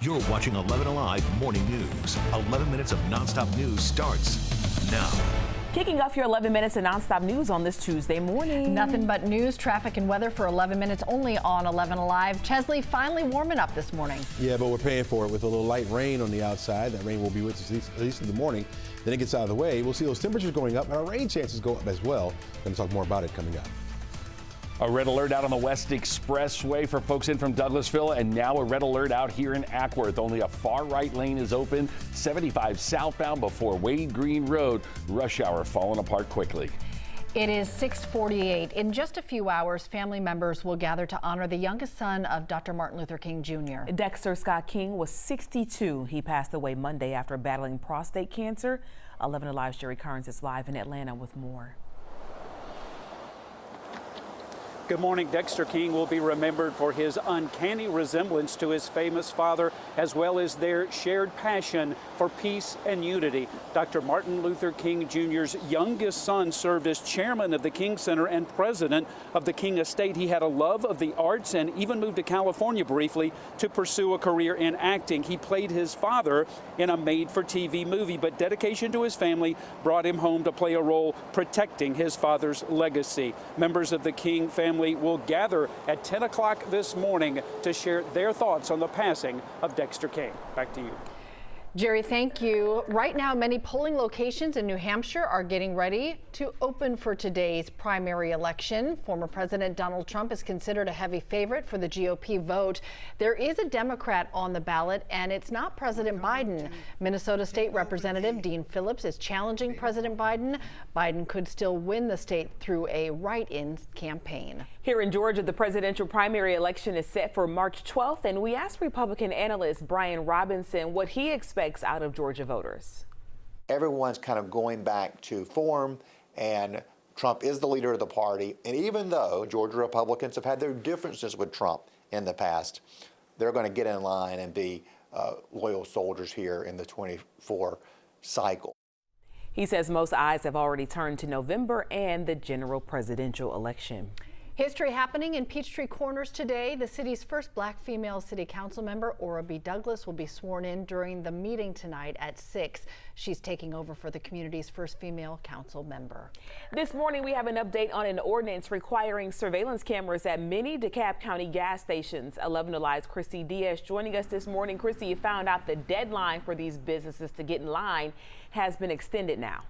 You're watching 11 Alive Morning News. 11 minutes of nonstop news starts now. Kicking off your 11 minutes of nonstop news on this Tuesday morning. Nothing but news, traffic, and weather for 11 minutes only on 11 Alive. Chesley finally warming up this morning. Yeah, but we're paying for it with a little light rain on the outside. That rain will be with us at least in the morning. Then it gets out of the way. We'll see those temperatures going up, and our rain chances go up as well. We're going to talk more about it coming up. A red alert out on the West Expressway for folks in from Douglasville, and now a red alert out here in Ackworth. Only a far right lane is open. 75 southbound before Wade Green Road. Rush hour falling apart quickly. It is 6:48. In just a few hours, family members will gather to honor the youngest son of Dr. Martin Luther King Jr. Dexter King was 62. He passed away Monday after battling prostate cancer. 11 Alive's Jerry Carnes is live in Atlanta with more. Good morning. Dexter King will be remembered for his uncanny resemblance to his famous father, as well as their shared passion for peace and unity. Dr. Martin Luther King Jr.'s youngest son served as chairman of the King Center and president of the King Estate. He had a love of the arts and even moved to California briefly to pursue a career in acting. He played his father in a made-for-TV movie, but dedication to his family brought him home to play a role protecting his father's legacy. Members of the King family will gather at 10 o'clock this morning to share their thoughts on the passing of Dexter King. Back to you. Jerry, thank you. Right now, many polling locations in New Hampshire are getting ready to open for today's primary election. Former President Donald Trump is considered a heavy favorite for the GOP vote. There is a Democrat on the ballot, and it's not President Biden. Minnesota State Representative Dean Phillips is challenging President Biden. Biden could still win the state through a write-in campaign. Here in Georgia, the presidential primary election is set for March 12th, and we asked Republican analyst Brian Robinson what he expects out of Georgia voters. Everyone's kind of going back to form, and Trump is the leader of the party. And even though Georgia Republicans have had their differences with Trump in the past, they're going to get in line and be loyal soldiers here in the 24 cycle. He says most eyes have already turned to November and the general presidential election. History happening in Peachtree Corners today. The city's first black female city council member, Ora B. Douglas, will be sworn in during the meeting tonight at 6. She's taking over for the community's first female council member. This morning, we have an update on an ordinance requiring surveillance cameras at many Decat County gas stations. 11 Alive's Chrissy Diaz joining us this morning. Chrissy, you found out the deadline for these businesses to get in line has been extended now.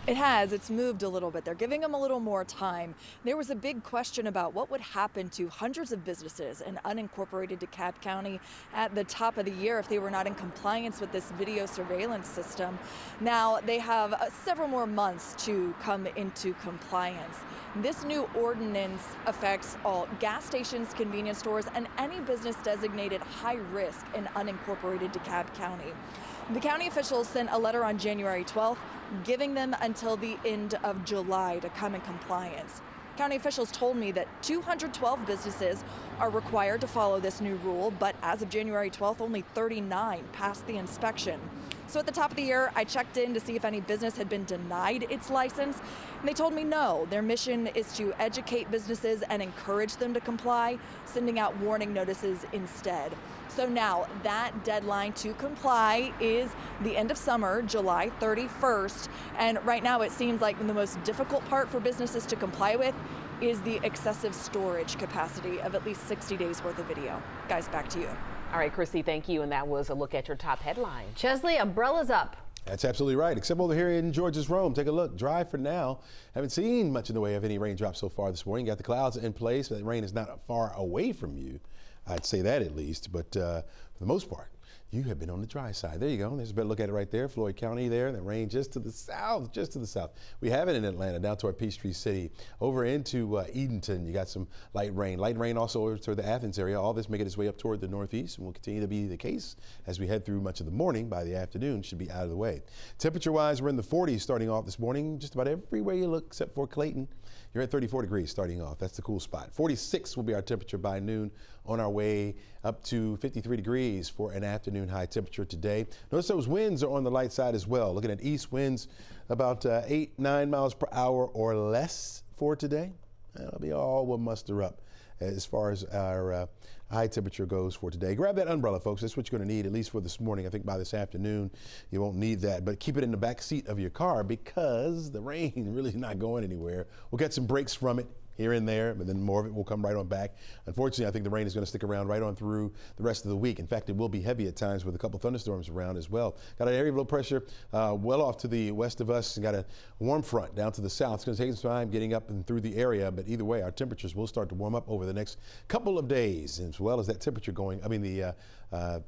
It has. It's moved a little bit. They're giving them a little more time. There was a big question about what would happen to hundreds of businesses in unincorporated Decat County at the top of the year if they were not in compliance with this video surveillance system. Now they have several more months to come into compliance. This new ordinance affects all gas stations, convenience stores, and any business designated high risk in unincorporated Decat County. The county officials sent a letter on January 12th, giving them until the end of July to come in compliance. County officials told me that 212 businesses are required to follow this new rule, but as of January 12th, only 39 passed the inspection. So at the top of the year, I checked in to see if any business had been denied its license, and they told me no. Their mission is to educate businesses and encourage them to comply, sending out warning notices instead. So now that deadline to comply is the end of summer, July 31st. And right now it seems like the most difficult part for businesses to comply with is the excessive storage capacity of at least 60 days worth of video. Guys, back to you. All right, Chrissy, thank you. And that was a look at your top headline. Chesley, umbrellas up. That's absolutely right, except over here in Georgia's Rome. Take a look. Dry for now. Haven't seen much in the way of any raindrops so far this morning. Got the clouds in place, but the rain is not far away from you. I'd say that at least, but for the most part, you have been on the dry side. There you go. There's a better look at it right there. Floyd County there. The rain just to the south, just to the south. We have it in Atlanta, down toward Peachtree City. Over into Edenton, you got some light rain. Light rain also over to the Athens area. All this making its way up toward the northeast and will continue to be the case as we head through much of the morning. By the afternoon, should be out of the way. Temperature-wise, we're in the 40s starting off this morning. Just about everywhere you look except for Clayton. You're at 34 degrees starting off. That's the cool spot. 46 will be our temperature by noon, on our way up to 53 degrees for an afternoon high temperature today. Notice those winds are on the light side as well. Looking at east winds about 8-9 miles per hour or less for today. That'll be all we'll muster up as far as our high temperature goes for today. Grab that umbrella, folks. That's what you're going to need, at least for this morning. I think by this afternoon, you won't need that. But keep it in the back seat of your car because the rain really is not going anywhere. We'll get some breaks from it here and there, but then more of it will come right on back. Unfortunately, I think the rain is going to stick around right on through the rest of the week. In fact, it will be heavy at times with a couple thunderstorms around as well. Got an area of low pressure well off to the west of us, and got a warm front down to the south. It's going to take some time getting up and through the area, but either way, our temperatures will start to warm up over the next couple of days, as well as that temperature going,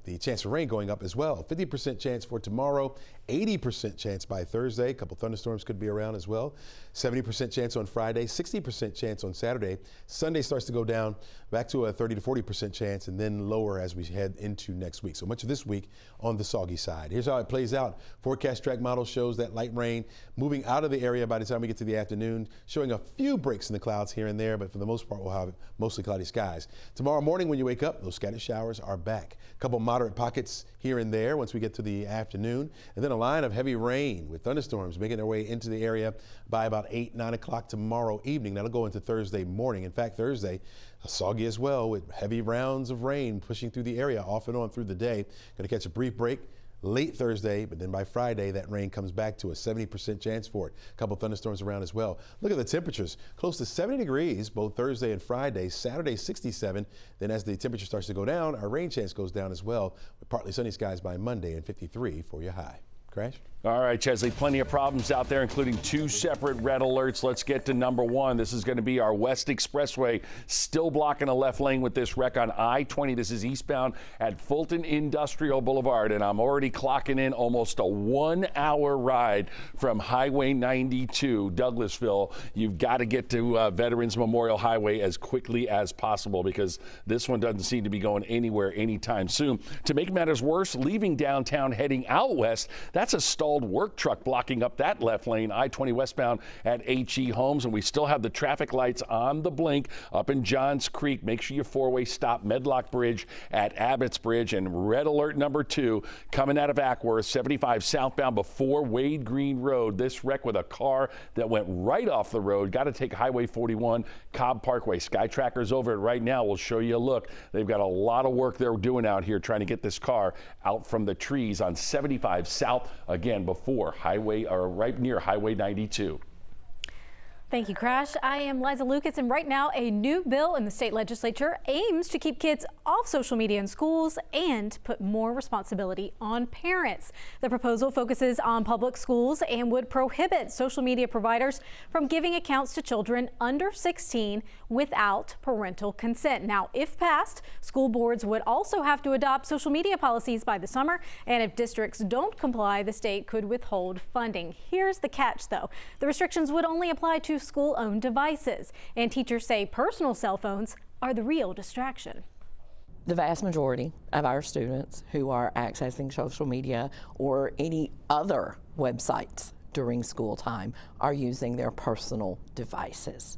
the chance for rain going up as well. 50% chance for tomorrow, 80% chance by Thursday. A couple thunderstorms could be around as well. 70% chance on Friday, 60% chance on Saturday. Sunday starts to go down back to a 30 to 40% chance, and then lower as we head into next week. So much of this week on the soggy side. Here's how it plays out. Forecast track model shows that light rain moving out of the area by the time we get to the afternoon, showing a few breaks in the clouds here and there, but for the most part, we'll have mostly cloudy skies. Tomorrow morning when you wake up, those scattered showers are back. A couple moderate pockets here and there once we get to the afternoon, and then a line of heavy rain with thunderstorms making their way into the area by about 8, 9 o'clock tomorrow evening. That'll go into Thursday morning. In fact, Thursday, soggy as well with heavy rounds of rain pushing through the area off and on through the day. Going to catch a brief break late Thursday, but then by Friday, that rain comes back to a 70% chance for it. A couple thunderstorms around as well. Look at the temperatures, close to 70 degrees both Thursday and Friday. Saturday, 67. Then as the temperature starts to go down, our rain chance goes down as well, with partly sunny skies by Monday and 53 for your high. Crash? All right, Chesley, plenty of problems out there, including 2 separate red alerts. Let's get to number 1. This is going to be our West Expressway, still blocking a left lane with this wreck on I-20. This is eastbound at Fulton Industrial Boulevard, and I'm already clocking in almost a 1-hour ride from Highway 92, Douglasville. You've got to get to Veterans Memorial Highway as quickly as possible because this one doesn't seem to be going anywhere anytime soon. To make matters worse, leaving downtown heading out west, that's a stalled work truck blocking up that left lane, I-20 westbound at H.E. Homes, and we still have the traffic lights on the blink up in Johns Creek. Make sure you 4-way stop Medlock Bridge at Abbott's Bridge, and red alert number 2 coming out of Ackworth, 75 southbound before Wade Green Road. This wreck with a car that went right off the road. Got to take Highway 41, Cobb Parkway. Sky Tracker's over it right now. We'll show you a look. They've got a lot of work they're doing out here trying to get this car out from the trees on 75 south, again before Highway, or right near Highway 92. Thank you, Crash. I am Liza Lucas, and right now a new bill in the state legislature aims to keep kids off social media in schools and put more responsibility on parents. The proposal focuses on public schools and would prohibit social media providers from giving accounts to children under 16 without parental consent. Now, if passed, school boards would also have to adopt social media policies by the summer, and if districts don't comply, the state could withhold funding. Here's the catch, though. The restrictions would only apply to school-owned devices, and teachers say personal cell phones are the real distraction. The vast majority of our students who are accessing social media or any other websites during school time are using their personal devices.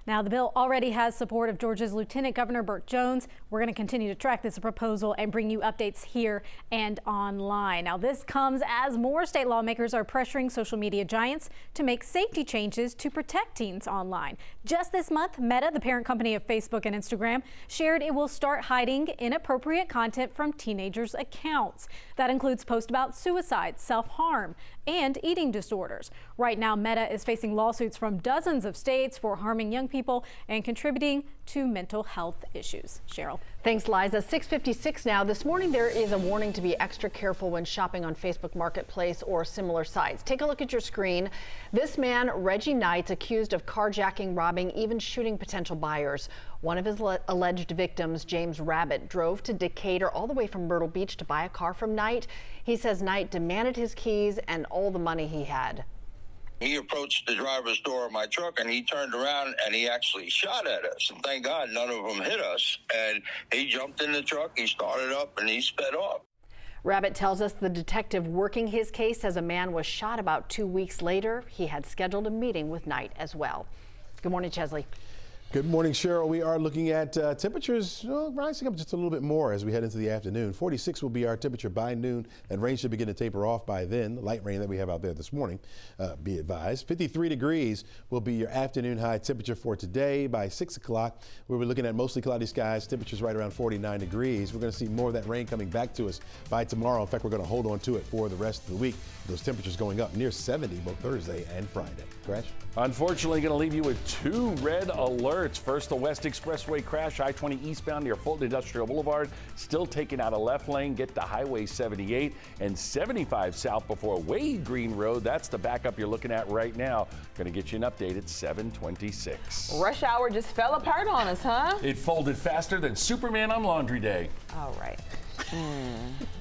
Now, the bill already has support of Georgia's Lieutenant Governor Burt Jones. We're going to continue to track this proposal and bring you updates here and online. Now, this comes as more state lawmakers are pressuring social media giants to make safety changes to protect teens online. Just this month, Meta, the parent company of Facebook and Instagram, shared it will start hiding inappropriate content from teenagers' accounts. That includes posts about suicide, self-harm, and eating disorders. Right now, Meta is facing lawsuits from dozens of states for harming young people and contributing to mental health issues. Cheryl. Thanks, Liza. 6:56 now. This morning, there is a warning to be extra careful when shopping on Facebook Marketplace or similar sites. Take a look at your screen. This man, Reggie Knight's accused of carjacking, robbing, even shooting potential buyers. One of his alleged victims, James Rabbit, drove to Decatur all the way from Myrtle Beach to buy a car from Knight. He says Knight demanded his keys and all the money he had. He approached the driver's door of my truck and he turned around and he actually shot at us. And thank God none of them hit us. And he jumped in the truck, he started up, and he sped off. Rabbit tells us the detective working his case says a man was shot about 2 weeks later. He had scheduled a meeting with Knight as well. Good morning, Chesley. Good morning, Cheryl. We are looking at temperatures rising up just a little bit more as we head into the afternoon. 46 will be our temperature by noon, and rain should begin to taper off by then. The light rain that we have out there this morning, be advised. 53 degrees will be your afternoon high temperature for today. By 6 o'clock, we'll be looking at mostly cloudy skies, temperatures right around 49 degrees. We're going to see more of that rain coming back to us by tomorrow. In fact, we're going to hold on to it for the rest of the week. Those temperatures going up near 70 both Thursday and Friday. Crash? Unfortunately, going to leave you with 2 red alerts. First, the West Expressway crash, I-20 eastbound near Fulton Industrial Boulevard, still taking out a left lane. Get to Highway 78 and 75 south before Wade Green Road. That's the backup you're looking at right now. Going to get you an update at 7:26. Rush hour just fell apart on us, huh? It folded faster than Superman on Laundry Day. All right.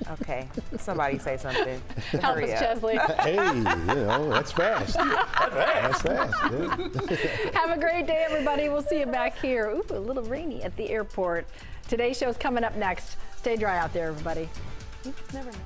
Okay. Somebody say something. Help us, Chesley. Hey, that's fast. That's fast. Yeah. Have a great day, everybody. We'll see you back here. Ooh, a little rainy at the airport. Today's show's coming up next. Stay dry out there, everybody. Never know.